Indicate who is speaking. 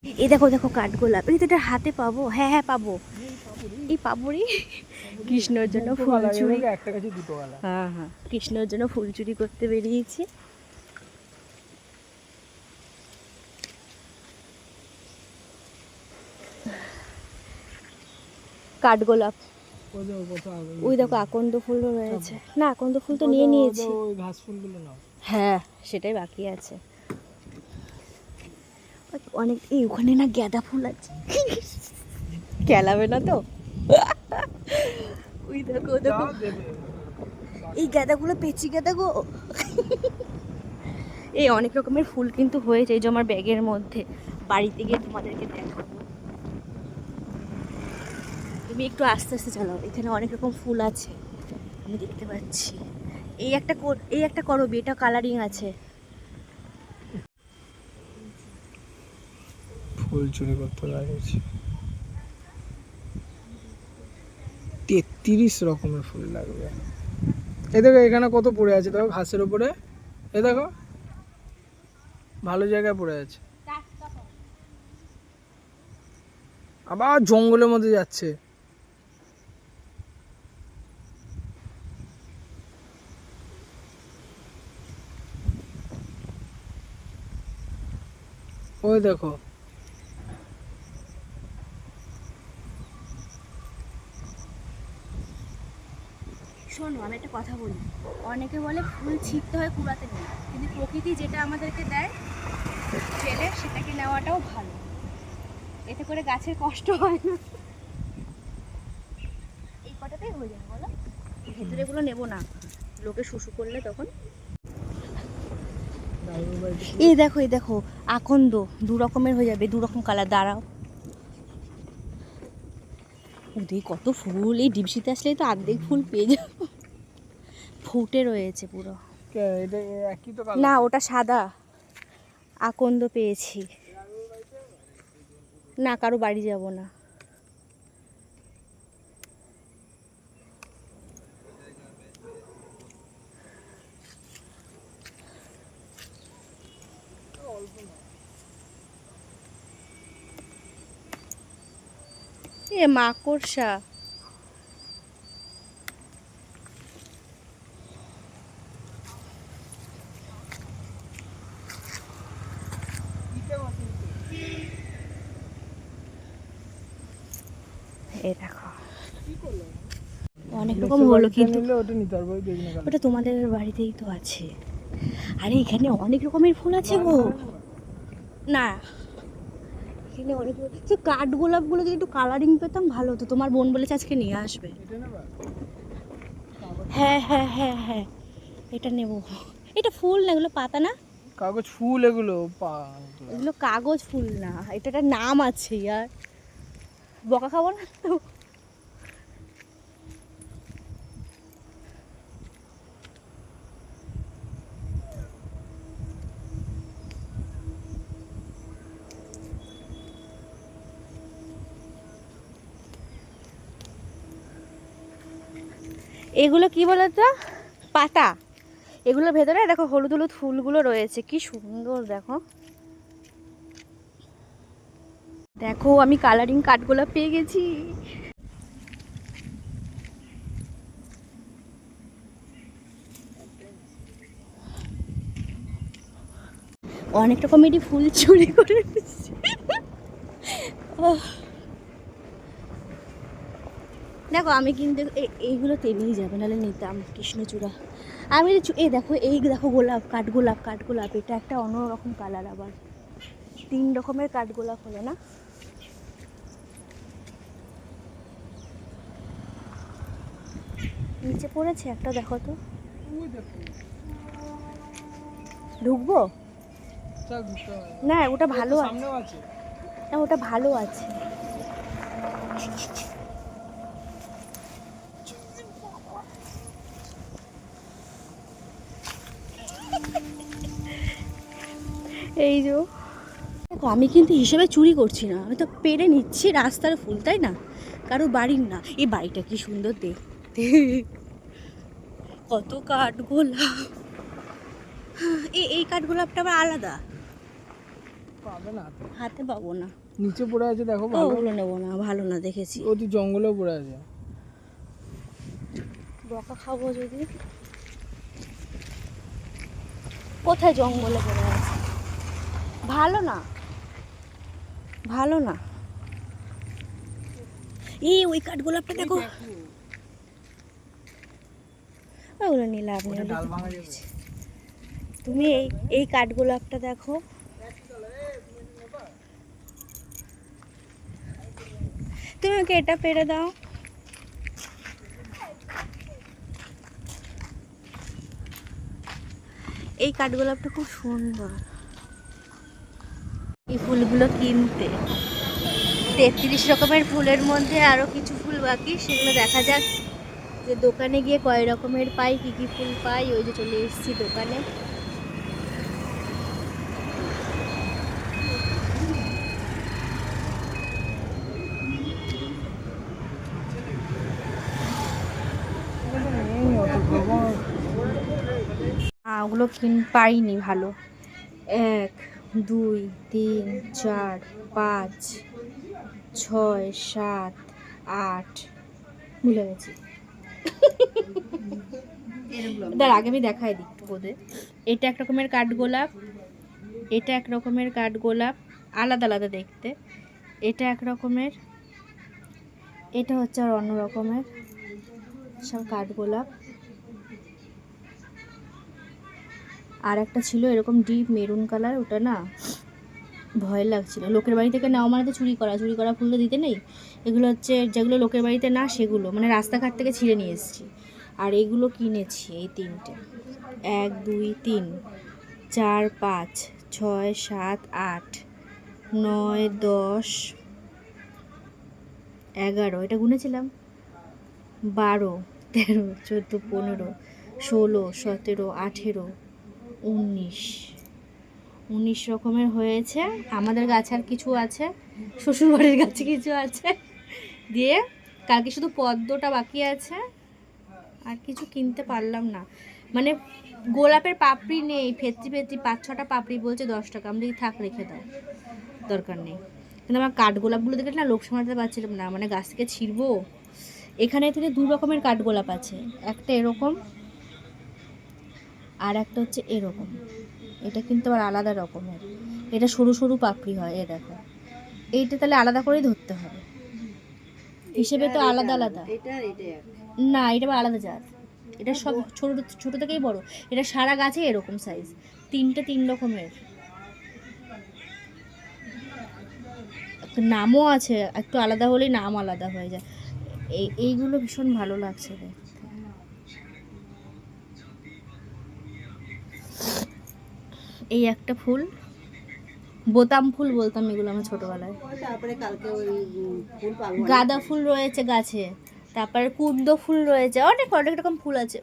Speaker 1: এই দেখো দেখো কাঠগোলাপ, এই তো এটা হাতে পাবো। হ্যাঁ হ্যাঁ পাবো, এই পাবো রে। কৃষ্ণর জন্য ফুল চুরি,
Speaker 2: একটা গাছে দুটো গালা।
Speaker 1: হ্যাঁ হ্যাঁ, কৃষ্ণর জন্য ফুল চুরি করতে বেরিয়েছি। কাঠগোলাপ, ওই দেখো আকন্দ ফুলও রয়েছে। না আকন্দ ফুল তো নিয়ে নিয়েছি,
Speaker 2: ওই ঘাস ফুলগুলো নাও।
Speaker 1: হ্যাঁ সেটাই বাকি আছে। অনেক, এই ওখানে না গাঁদা ফুল আছে, কেলাবে না তো? ওই দেখো দেখো, এই গাঁদাগুলো পেঁচি গাঁদা গো। এই অনেক রকমের ফুল কিন্তু হয়েছে, এই যে আমার ব্যাগের মধ্যে, বাড়িতে গিয়ে তোমাদেরকে দেখাবো। তুমি একটু আস্তে আস্তে চালাও, এখানে অনেক রকম ফুল আছে আমি দেখতে পাচ্ছি। এই একটা করবি, এটা কালারিং আছে।
Speaker 2: ফুল চুরি করতে লাগিয়েছি। 33 রকমের ফুল লাগবে। এই দেখো এখানে কত পড়ে আছে, দেখো ঘাসের উপরে, এই দেখো ভালো জায়গায় পড়ে আছে। আবার জঙ্গলের মধ্যে যাচ্ছে। ওই দেখো,
Speaker 1: শোনো আমি একটা কথা বলি, অনেকে বলে ফুল ছিঁড়তে হয় কুড়াতে নেই, কিন্তু প্রকৃতি যেটা আমাদেরকে দেয় ফেলে, সেটাকে নেওয়াটাও ভালো, এতে করে গাছের কষ্ট হয় না। এই কটাতেই হয়ে যাবে বলো, ভেতরে এগুলো নেবো না, লোকে শুশু করলে তখন। এই দেখো এই দেখো, আকন্দ দু রকমের হয়ে যাবে, দু রকম কালার। দাঁড়াও, ওদের কত ফুল, এই ডিপসিতে আসলেই তো অর্ধেক ফুল পেয়ে যাবো, ফুটে রয়েছে পুরো।
Speaker 2: এটা একই তো
Speaker 1: না ওটা সাদা আকন্দ পেয়েছি, না কারো বাড়ি যাব না। এ মাকড়সা, এই দেখো অনেক রকম হলো, কিন্তু ওটা তোমাদের বাড়িতেই তো আছে। আরে এখানে অনেক রকমের ফুল আছে গো। না এখানে অনেক, কাঠগোলাপগুলো যদি একটু কালারিং পেতাম ভালো হতো। তোমার বোন বলেছে আজকে নিয়ে আসবে। হ্যাঁ হ্যাঁ হ্যাঁ হ্যাঁ, এটা নেব। এটা ফুল না, এগুলো পাতা না,
Speaker 2: কাগজ ফুল এগুলো।
Speaker 1: এগুলো কাগজ ফুল না, এটা একটা নাম আছে ইয়ার, বকা খাবো না তো। এগুলো কি বলতো, পাতা। এগুলোর ভেতরে দেখো হলুদ হলুদ ফুলগুলো রয়েছে, কি সুন্দর দেখো। দেখো আমি কালারিং কাঠগোলাপ পেয়ে গেছি। অনেক রকমেরই ফুল চুরি করে এনেছি। দেখো আমি কিন্তু এইগুলো টেনেই যাবে, নাহলে নিতাম কৃষ্ণচূড়া। আমি এই দেখো, এই দেখো গোলাপ, কাঠগোলাপ, কাঠগোলাপ, এটা একটা অন্যরকম কালার, আবার 3 রকমের কাঠগোলাপ হলো না। নিচে পড়েছে একটা, দেখো তো, ঢুকবো না, ওটা ভালো আছে না, ওটা ভালো আছে। এই যে দেখো, আমি কিন্তু হিসেবে চুরি করছি না, আমি তো পেরে নিচ্ছি রাস্তার ফুল, তাই না, কারো বাড়ির না। এই বাড়িটা কি সুন্দর দেখতে, কত কাঠগোলাপ। এই কাঠগোলাপটা আবার আলাদা।
Speaker 2: পাবে না হাতে।
Speaker 1: হাতে পাবো না,
Speaker 2: নিচে পড়ে আছে দেখো,
Speaker 1: ও
Speaker 2: ভালো
Speaker 1: ওগুলো নেবো না, ভালো না দেখেছি।
Speaker 2: অতি জঙ্গলেও পড়ে আছে।
Speaker 1: বকা খাবো যদি। কোথায় জঙ্গলে পড়ে আছে? ভালো না, ভালো না। এই ওই কাঠগোলাপটা দেখো, ওগুলো নিলে আপনি
Speaker 2: ডাল ভাঙা যাবে।
Speaker 1: তুমি এই এই কাঠগোলাপটা দেখো, তুমি ওকে এটা পেরে দাও। এই কাঠগোলাপটা খুব সুন্দর। এই ফুলগুলো কিনতে 33 রকমের ফুলের মধ্যে আরো কিছু ফুল বাকি, সেগুলো দেখা যাক যে দোকানে গিয়ে কয় রকমের পাই, কি কি ফুল পাই। ওই যে চলে এসেছি দোকানে। ওগুলো পাইনি ভালো। 1 2 3 4 5 6 7 8 ভুলে গেছি। তার আগে আমি দেখাই দিই বোধে। এটা এক রকমের কাঠগোলাপ, এটা এক রকমের কাঠগোলাপ, আলাদা আলাদা দেখতে। এটা এক রকমের, এটা হচ্ছে আর অন্য রকমের সব কাঠগোলাপ। আর একটা ছিল এরকম ডিপ মেরুন কালার, ওটা না ভয় লাগছিল। লোকের বাড়ি থেকে নেওয়া মানে তো চুরি করা ফুল তো দিতে নেই। এগুলো হচ্ছে যেগুলো লোকের বাড়িতে না, সেগুলো মানে রাস্তাঘাট থেকে ছিঁড়ে নিয়ে এসেছি। আর এগুলো কিনেছি এই 3টে, 1 2 3 4 5 6 7 8 9 10 11, এটা গুনেছিলাম 12 13 14 15 16 17 18 19 রকমের হয়েছে। আমাদের গাছে আর কিছু আছে, শ্বশুরবাড়ির গাছে কিছু আছে, দিয়ে কালকে শুধু পদ্মটা বাকি আছে। আর কিছু কিনতে পারলাম না, মানে গোলাপের পাপড়ি নেই, ফেত্রি 5-6টা পাপড়ি বলছে 10 টাকা। আমি যদি থাক রেখে দাও, দরকার নেই। কিন্তু আমার কাঠগোলাপগুলো দেখে না লোক সামলাতে পারছিলাম না, মানে গাছ থেকে ছিঁড়বো। এখানে থেকে 2 রকমের কাঠগোলাপ আছে, একটা এরকম আর একটা হচ্ছে এরকম। এটা কিন্তু আবার আলাদা রকমের, এটা সরু সরু পাপড়ি হয়। এ দেখো, এইটা তাহলে আলাদা করেই ধরতে হবে, হিসেবে তো আলাদা আলাদা না, এটা আবার আলাদা জাত। এটা সব ছোট ছোট থেকেই বড়, এটা সারা গাছে এরকম সাইজ। 3 রকমের, নামও আছে, একটু আলাদা হলেই নাম আলাদা হয়ে যায়। এইগুলো ভীষণ ভালো লাগছে দেখতে। এই একটা ফুল, বোতাম ফুল বলতাম এগুলো আমার ছোটবেলায়। গাঁদা ফুল রয়েছে গাছে, তারপরে কুন্দ ফুল রয়েছে, অনেক অনেক রকম ফুল আছে।